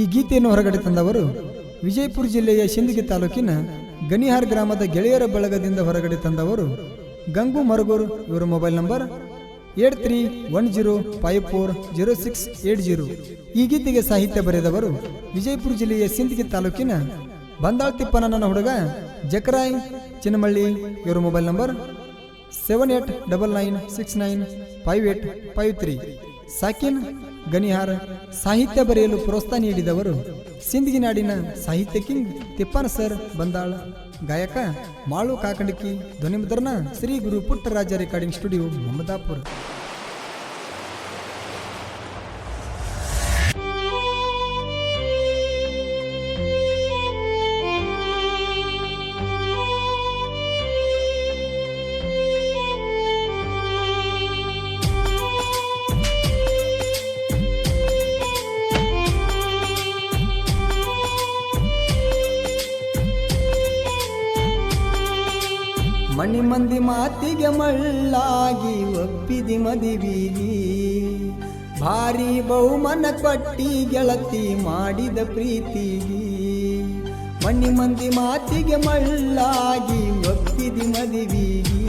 ಈ ಗೀತೆಯನ್ನು ಹೊರಗಡೆ ತಂದವರು ವಿಜಯಪುರ ಜಿಲ್ಲೆಯ ಸಿಂದಗಿ ತಾಲೂಕಿನ ಗನಿಹಾರ್ ಗ್ರಾಮದ ಗೆಳೆಯರ ಬಳಗದಿಂದ ಹೊರಗಡೆ ತಂದವರು ಗಂಗು ಮರಗೂರ್. ಇವರ ಮೊಬೈಲ್ ನಂಬರ್ 8310540680. ಈ ಗೀತೆಗೆ ಸಾಹಿತ್ಯ ಬರೆದವರು ವಿಜಯಪುರ ಜಿಲ್ಲೆಯ ಸಿಂದಗಿ ತಾಲೂಕಿನ ಬಂದಾಳ್ ತಿಪ್ಪನನ್ನ ಹುಡುಗ ಜಕರಾಯ್ ಚಿನ್ನಮಳ್ಳಿ. ಇವರ ಮೊಬೈಲ್ ನಂಬರ್ 7899695853. ಸಾಕಿನ್ ಗನಿಹಾರ್. ಸಾಹಿತ್ಯ ಬರೆಯಲು ಪ್ರೋತ್ಸಾಹ ನೀಡಿದವರು ಸಿಂದಗಿ ನಾಡಿನ ಸಾಹಿತ್ಯ ಕಿಂಗ್ ತಿಪ್ಪನ ಸರ್ ಬಂದಾಳ್. ಗಾಯಕ ಮಾಳು ಕಾಕಂಡಕಿ. ಧ್ವನಿ ಮುದ್ರಣ ಶ್ರೀ ಗುರು ಪುಟ್ಟರಾಜ ರೆಕಾರ್ಡಿಂಗ್ ಸ್ಟುಡಿಯೋ ಮಮದಾಪುರ. ಮಣಿ ಮಂದಿ ಮಾತಿಗೆ ಮಳ್ಳಾಗಿ ಒಪ್ಪಿದಿ ಮದಿವಿಗಿ, ಭಾರಿ ಬಹುಮನ ಕೊಟ್ಟಿ ಗೆಳತಿ ಮಾಡಿದ ಪ್ರೀತಿಗಿ. ಮಣಿ ಮಂದಿ ಮಾತಿಗೆ ಮಳ್ಳಾಗಿ ಒಪ್ಪಿದಿ ಮದಿವಿಗಿ,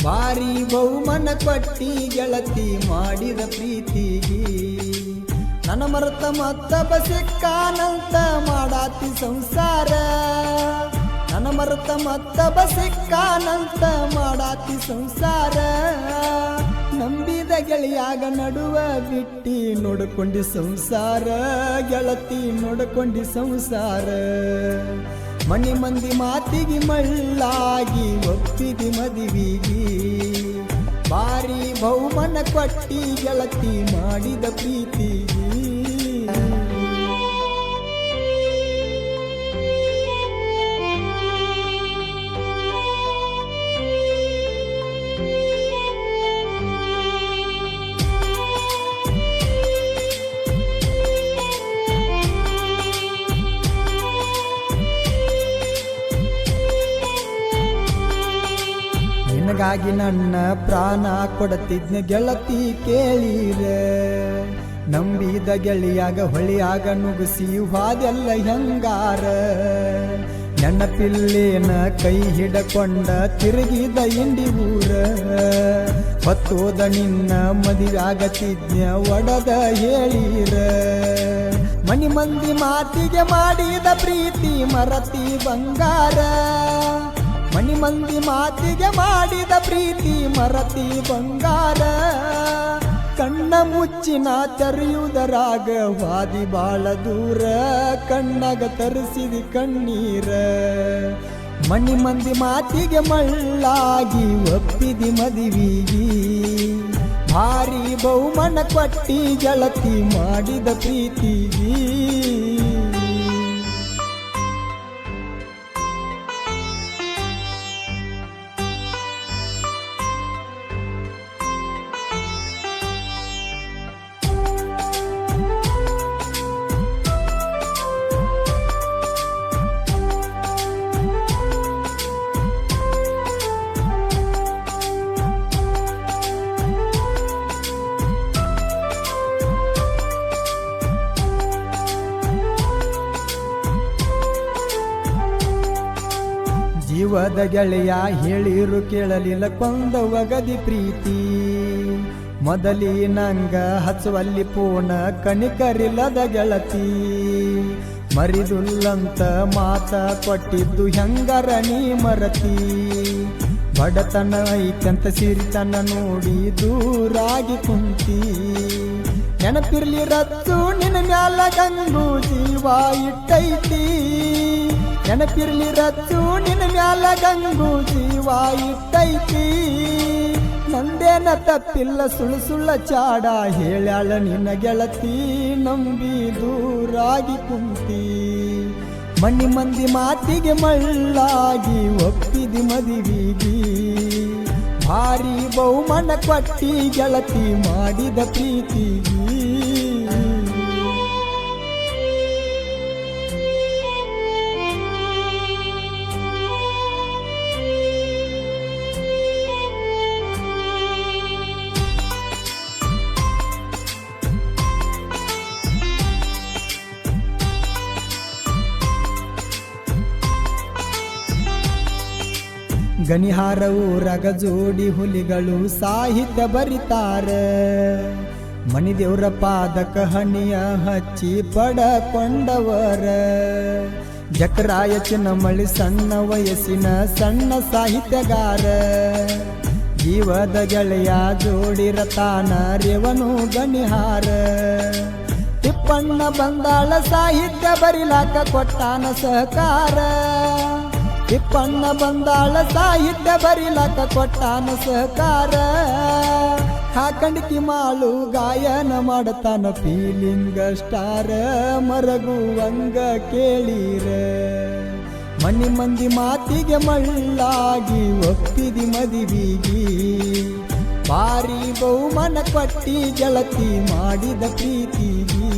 ಭಾರಿ ಬಹುಮನ ಕೊಟ್ಟಿ ಗೆಳತಿ ಮಾಡಿದ ಪ್ರೀತಿಗಿ. ನನ್ನ ಮರೆತ ಮತ್ತೊಬ್ಬ ಸಿಕ್ಕಾನಂತ ಮಾಡಾತಿ ಸಂಸಾರ, ನನ್ನ ಮರೆತ ಮತ್ತೊಬ್ಬ ಸಿಕ್ಕಾನಂತ ಮಾಡಾತಿ ಸಂಸಾರ. ನಂಬಿದ ಗೆಳೆಯಾಗ ನಡುವ ಬಿಟ್ಟಿ ನೋಡ್ಕೊಂಡಿ ಸಂಸಾರ, ಗೆಳತಿ ನೋಡ್ಕೊಂಡಿ ಸಂಸಾರ. ಮಣಿ ಮಂದಿ ಮಾತಿಗೆ ಮಳ್ಳಾಗಿ ಒಪ್ಪಿದಿ ಮದುವಿಗಿ, ಭಾರಿ ಬಹುಮನ ಕೊಟ್ಟಿ ಗೆಳತಿ ಮಾಡಿದ ಪ್ರೀತಿಗಿ. ನಿನಗಾಗಿ ನನ್ನ ಪ್ರಾಣ ಕೊಡತಿದ್ನ ಗೆಳತಿ ಕೇಳಿರ, ನಂಬಿದ ಗೆಳೆಯಾಗ ಹೊಳಿಯಾಗ ನುಗ್ಸಿ ಹಾದೆಲ್ಲ ಹೆಂಗಾರ. ನನ್ನ ಪಿಲ್ಲೇನ ಕೈ ಹಿಡಕೊಂಡ ತಿರುಗಿದ ಇಂಡಿ ಊರ, ಹೊತ್ತೋದ ನಿನ್ನ ಮದುವೆಯಾಗತಿದ್ನ ಒಡದ ಹೇಳಿರ. ಮನಿ ಮಂದಿ ಮಾತಿಗೆ ಮಾಡಿದ ಪ್ರೀತಿ ಮರತಿ ಬಂಗಾರ, ಮಣಿ ಮಂದಿ ಮಾತಿಗೆ ಮಾಡಿದ ಪ್ರೀತಿ ಮರತಿ ಬಂಗಾರ. ಕಣ್ಣ ಮುಚ್ಚಿನ ತೆರೆಯುವುದರಾಗ ವಾದಿ ಬಾಳ ದೂರ, ಕಣ್ಣಾಗ ತರಿಸಿದಿ ಕಣ್ಣೀರ. ಮಣಿ ಮಂದಿ ಮಾತಿಗೆ ಮಳ್ಳಾಗಿ ಒಪ್ಪಿದಿ ಮದುವಿಗಿ, ಭಾರಿ ಬಹುಮನ ಕೊಟ್ಟಿ ಗೆಳತಿ ಮಾಡಿದ ಪ್ರೀತಿಗಿ. ಜೀವದ ಗೆಳೆಯ ಹೇಳಿರು ಕೇಳಲಿಲ್ಲ ಕೊಂದ ಒಗದಿ ಪ್ರೀತಿ, ಮೊದಲಿನಂಗ ಹಚ್ಚುವಲ್ಲಿ ಪೂರ್ಣ ಕಣಿಕರಿಲ್ಲದ ಗೆಳತಿ. ಮರಿದುಲ್ಲಂತ ಮಾತ ಕೊಟ್ಟಿದ್ದು ಹೆಂಗರ ನೀ ಮರತಿ, ಬಡತನ ಐತಂತ ಸಿರಿತನ ನೋಡಿ ದೂರಾಗಿ ಕುಂತಿ. ನೆನಪಿರ್ಲಿ ರತ್ತು ನಿನ್ನ ಮ್ಯಾಲ ಗಂಗು ಜೀವ ಇಟ್ಟೈತಿ, ನೆನಪಿರ್ಲಿ ರತ್ತು ನಿನ್ನ ಮ್ಯಾಲ ಗಂಗು ಜೀವ ಇಟ್ಟೈತಿ. ನಂದೇನ ತಪ್ಪಿಲ್ಲ ಸುಳ್ಳು ಸುಳ್ಳ ಚಾಡ ಹೇಳ್ಯಾಳ ನಿನ್ನ ಗೆಳತಿ, ನಂಬಿ ದೂರಾಗಿ ಕುಂತಿ. ಮಣ್ಣಿ ಮಂದಿ ಮಾತಿಗೆ ಮಳ್ಳಾಗಿ ಒಪ್ಪಿದಿ ಮದುವಿಗಿ, ಭಾರಿ ಬಹುಮನ ಕೊಟ್ಟಿ ಗೆಳತಿ ಮಾಡಿದ ಪ್ರೀತಿಗಿ. ಗಣಿಹಾರ ಊರಗ ಜೋಡಿ ಹುಲಿಗಳು ಸಾಹಿತ್ಯ ಬರಿತಾರ ಮಣಿದೇವ್ರ ಪಾದಕ ಹಣಿಯ ಹಚ್ಚಿ ಪಡಕೊಂಡವರ ಜಕರಾಯ ಚಿನ್ನಮಳಿ ಸಣ್ಣ ವಯಸ್ಸಿನ ಸಣ್ಣ ಸಾಹಿತ್ಯಗಾರ ಜೀವದ ಗೆಳೆಯ ಜೋಡಿರತಾನ ರೇವನು ಗಣಿಹಾರ ತಿಪ್ಪಣ್ಣ ಬಂದಾಳ ಸಾಹಿತ್ಯ ಬರಿಲಾಕ ಕೊಟ್ಟಾನ ಸಹಕಾರ ತಿಪ್ಪಣ್ಣ ಬಂದಾಳ ಸಾಹಿತ್ಯ ಬರಿಲಾಕ ಕೊಟ್ಟಾನ ಸಹಕಾರ ಹಾಕಂಡಿಕಿ ಮಾಳು ಗಾಯನ ಮಾಡತಾನ ಫೀಲಿಂಗ್ ಸ್ಟಾರ ಮರಗುವಂಗ ಕೇಳೀರ ಮನಿ ಮಂದಿ ಮಾತಿಗೆ ಮಳ್ಳಾಗಿ ಒಪ್ಪಿದಿ ಮದಿವಿಗಿ ಬಾರಿ ಬಹುಮಾನ ಕೊಟ್ಟಿ ಗೆಳತಿ ಮಾಡಿದ ಪ್ರೀತಿಗಿ